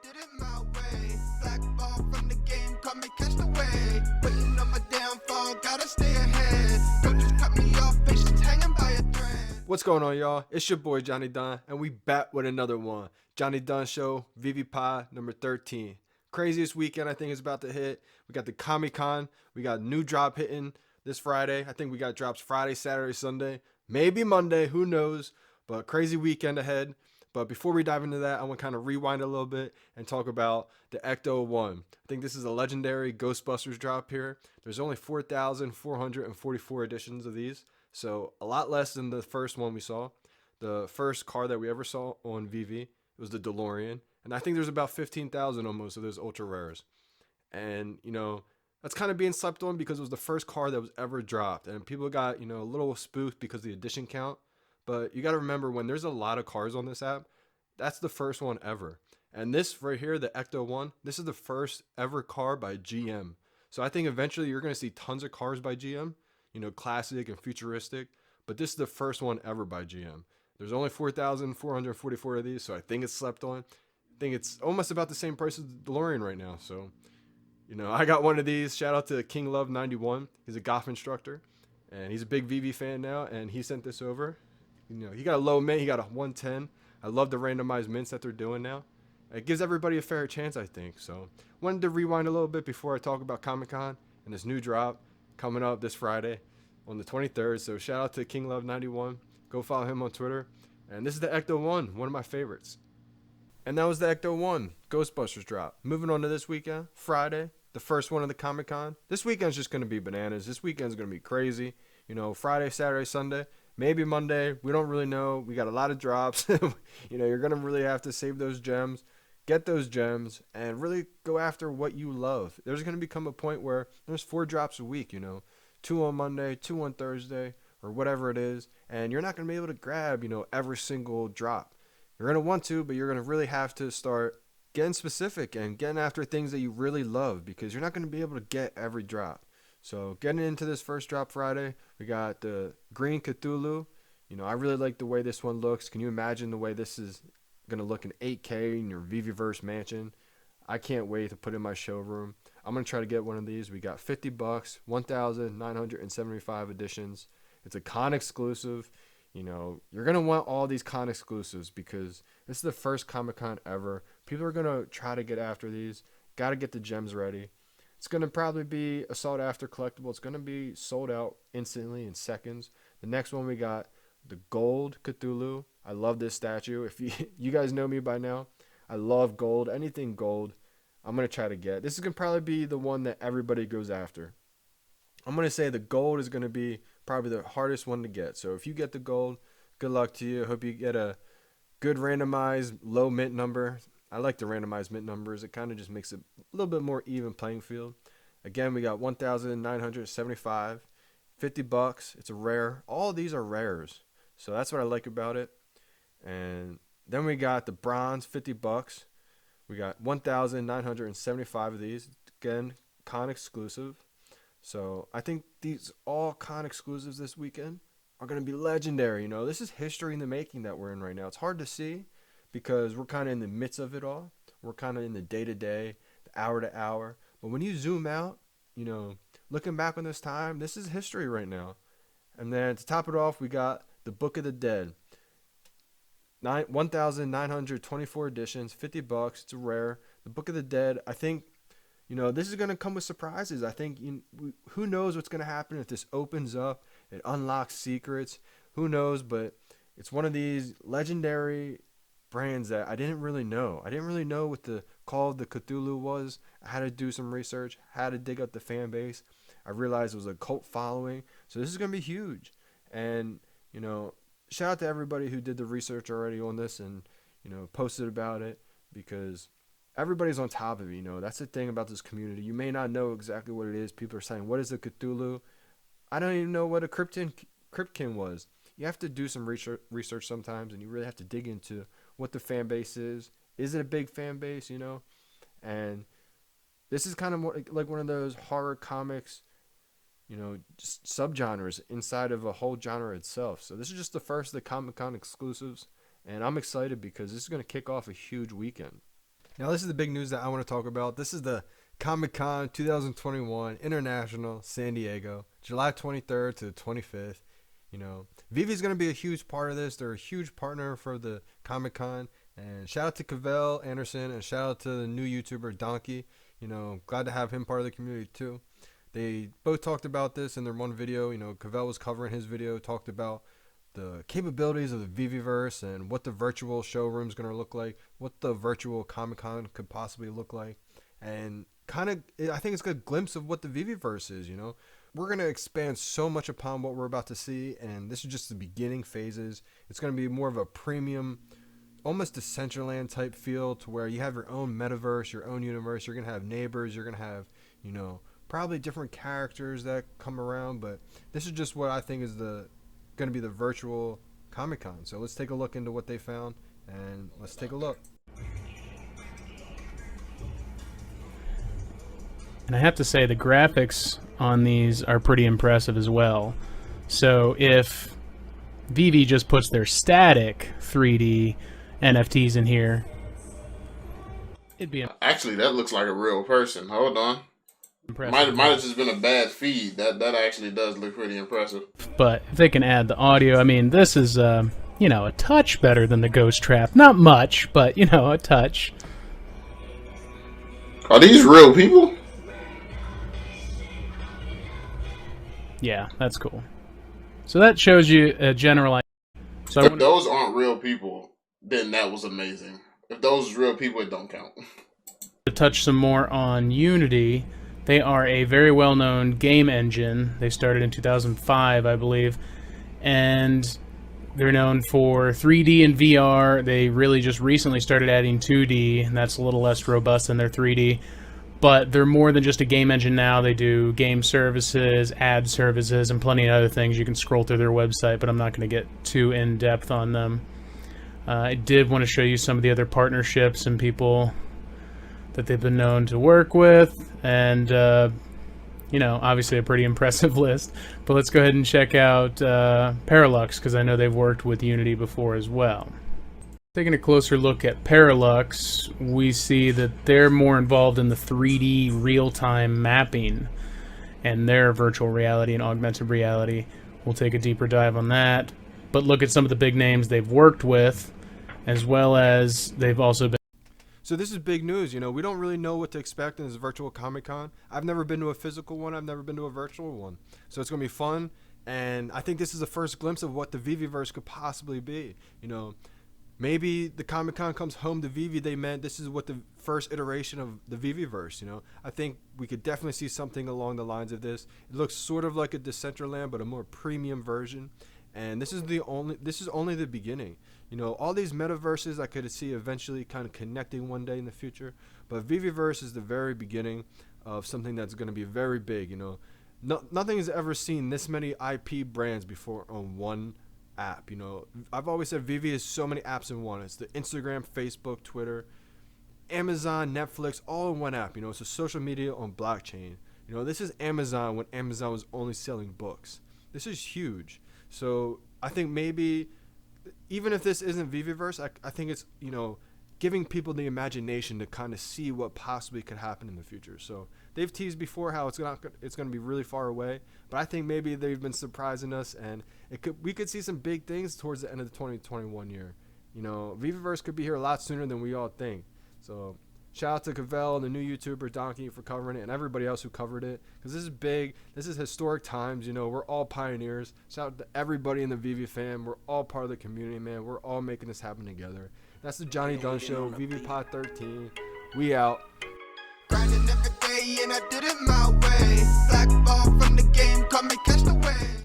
did it my way. Blackball from the game, caught me catch the way. Waiting on my downfall, gotta stay ahead. Don't just cut me off, patience hanging by a thread. What's going on, y'all? It's your boy Johnny Dunn, and we back with another one. Johnny Dunn Show, VeVe Pod number 13. Craziest weekend I think is about to hit. We got the COMICON. We got new drop hitting this Friday. I think we got drops Friday, Saturday, Sunday, maybe Monday. Who knows? But crazy weekend ahead. But before we dive into that, I want to kind of rewind a little bit and talk about the Ecto 1. I think this is a legendary Ghostbusters drop here. There's only 4,444 editions of these, so a lot less than the first one we saw. The first car that we ever saw on VeVe was the DeLorean, and I think there's about 15,000 almost of those ultra rares. And, that's kind of being slept on because it was the first car that was ever dropped, and people got, a little spooked because of the edition count. But you got to remember, when there's a lot of cars on this app, that's the first one ever. And this right here, the Ecto 1, this is the first ever car by GM. So I think eventually you're going to see tons of cars by GM, classic and futuristic. But this is the first one ever by GM. There's only 4,444 of these, so I think it's slept on. I think it's almost about the same price as the DeLorean right now. So, I got one of these. Shout out to King Love 91. He's a golf instructor, and he's a big VeVe fan now, and he sent this over. He got a low mint. He got a 110. I love the randomized mints that they're doing now. It gives everybody a fair chance, I think. So, wanted to rewind a little bit before I talk about Comic-Con and this new drop coming up this Friday on the 23rd. So, shout out to King Love 91. Go follow him on Twitter. And this is the Ecto 1, one of my favorites. And that was the Ecto 1 Ghostbusters drop. Moving on to this weekend, Friday, the first one of the Comic-Con. This weekend's just going to be bananas. This weekend's going to be crazy. Friday, Saturday, Sunday. Maybe Monday. We don't really know. We got a lot of drops. You're going to really have to save those gems, get those gems, and really go after what you love. There's going to become a point where there's 4 drops a week, 2 on Monday, 2 on Thursday, or whatever it is. And you're not going to be able to grab, every single drop. You're going to want to, but you're going to really have to start getting specific and getting after things that you really love, because you're not going to be able to get every drop. So getting into this first drop Friday, we got the Green Cthulhu. I really like the way this one looks. Can you imagine the way this is going to look in 8K in your VeVeverse mansion? I can't wait to put in my showroom. I'm going to try to get one of these. We got $50, 1,975 editions. It's a con exclusive. You're going to want all these con exclusives because this is the first Comic-Con ever. People are going to try to get after these. Got to get the gems ready. It's going to probably be a sought after collectible. It's going to be sold out instantly in seconds. The next one we got the Gold Cthulhu. I love this statue. If you guys know me by now, I love gold. Anything gold, I'm going to try to get. This is going to probably be the one that everybody goes after. I'm going to say the gold is going to be probably the hardest one to get. So if you get the gold, good luck to you. I hope you get a good randomized low mint number. I like the randomized mint numbers. It kind of just makes it a little bit more even playing field. Again, we got 1,975, $50. It's a rare. All of these are rares. So that's what I like about it. And then we got the bronze, $50. We got 1,975 of these. Again, con exclusive. So I think these all con exclusives this weekend are going to be legendary. This is history in the making that we're in right now. It's hard to see because we're kind of in the midst of it all. We're kind of in the day-to-day, the hour-to-hour. But when you zoom out, looking back on this time, this is history right now. And then to top it off, we got the Book of the Dead. 1,924 editions, $50. It's a rare. The Book of the Dead, I think, this is going to come with surprises. I think who knows what's going to happen if this opens up. It unlocks secrets. Who knows? But it's one of these legendary brands that I didn't really know. I didn't really know what the Call of the Cthulhu was. I had to do some research, had to dig up the fan base. I realized it was a cult following. So this is going to be huge. And, shout out to everybody who did the research already on this and, posted about it, because everybody's on top of it. That's the thing about this community. You may not know exactly what it is. People are saying, what is a Cthulhu? I don't even know what a Cryptkin was. You have to do some research sometimes, and you really have to dig into what the fan base is. Is it a big fan base, And this is kind of more like one of those horror comics, just subgenres inside of a whole genre itself. So this is just the first of the Comic-Con exclusives, and I'm excited because this is going to kick off a huge weekend. Now, this is the big news that I want to talk about. This is the COMICON 2021 International San Diego, July 23rd to the 25th. You know, VeVe is going to be a huge part of this. They're a huge partner for the COMICON. And shout out to Cavell Anderson and shout out to the new YouTuber Donkey. You know, glad to have him part of the community too. They both talked about this in their one video. You know, Cavell was covering his video, talked about the capabilities of the VeVeverse and what the virtual showroom is going to look like, what the virtual Comic-Con could possibly look like, and kind of, I think it's a good glimpse of what the VeVeverse is. You know, we're going to expand so much upon what we're about to see, and this is just the beginning phases. It's going to be more of a premium, almost Decentraland type feel, to where you have your own metaverse, your own universe. You're going to have neighbors, you're going to have, you know, probably different characters that come around, but this is just what I think is going to be the virtual Comic-Con. So let's take a look into what they found, and let's take a look. And I have to say the graphics on these are pretty impressive as well. So if VeVe just puts their static 3D NFTs in here, it'd be actually, that looks like a real person. Hold on. impressive. Might have just been a bad feed. That actually does look pretty impressive. But if they can add the audio, I mean, this is, you know, a touch better than the Ghost Trap. Not much, but, you know, a touch. Are these real people? Yeah, that's cool. So that shows you a general idea. So If those aren't real people, then that was amazing. If those is real people, it don't count. To touch some more on Unity, they are a very well-known game engine. They started in 2005, I believe, and they're known for 3D and VR. They really just recently started adding 2D, and that's a little less robust than their 3D. But they're more than just a game engine now. They do game services, ad services, and plenty of other things. You can scroll through their website, but I'm not going to get too in-depth on them. I did want to show you some of the other partnerships and people that they've been known to work with, and you know, obviously a pretty impressive list. But let's go ahead and check out Paralux, because I know they've worked with Unity before as well. Taking a closer look at Paralux, we see that they're more involved in the 3D real-time mapping and their virtual reality and augmented reality. We'll take a deeper dive on that, but look at some of the big names they've worked with, as well as they've also been. So this is big news. You know, we don't really know what to expect in this virtual Comic-Con. I've never been to a physical one. I've never been to a virtual one. So it's going to be fun, and I think this is the first glimpse of what the VeVeverse could possibly be. You know, maybe the Comic-Con comes home to VeVe. They meant this is what the first iteration of the VeVeverse, you know. I think we could definitely see something along the lines of this. It looks sort of like a Decentraland, but a more premium version. And this is only the beginning. You know, all these metaverses I could see eventually kind of connecting one day in the future. But VeVeverse is the very beginning of something that's going to be very big. You know, nothing has ever seen this many IP brands before on one app. You know, I've always said VeVe is so many apps in one. It's the Instagram, Facebook, Twitter, Amazon, Netflix, all in one app. You know, it's a social media on blockchain. You know, this is Amazon when Amazon was only selling books. This is huge. So I think maybe even if this isn't VeVeverse, I think it's, you know, giving people the imagination to kind of see what possibly could happen in the future. So they've teased before how it's going to be really far away, but I think maybe they've been surprising us, and we could see some big things towards the end of the 2021 year. You know, VeVeverse could be here a lot sooner than we all think. So shout out to Cavell and the new YouTuber Donkey for covering it, and everybody else who covered it, because this is big. This is historic times. You know, we're all pioneers. Shout out to everybody in the VeVe fam. We're all part of the community, man. We're all making this happen together. That's the Johnny Dunn Show, VeVe Pod 13. We out. Grinding every day and I did it my way. Black ball from the game, come and catch the wave.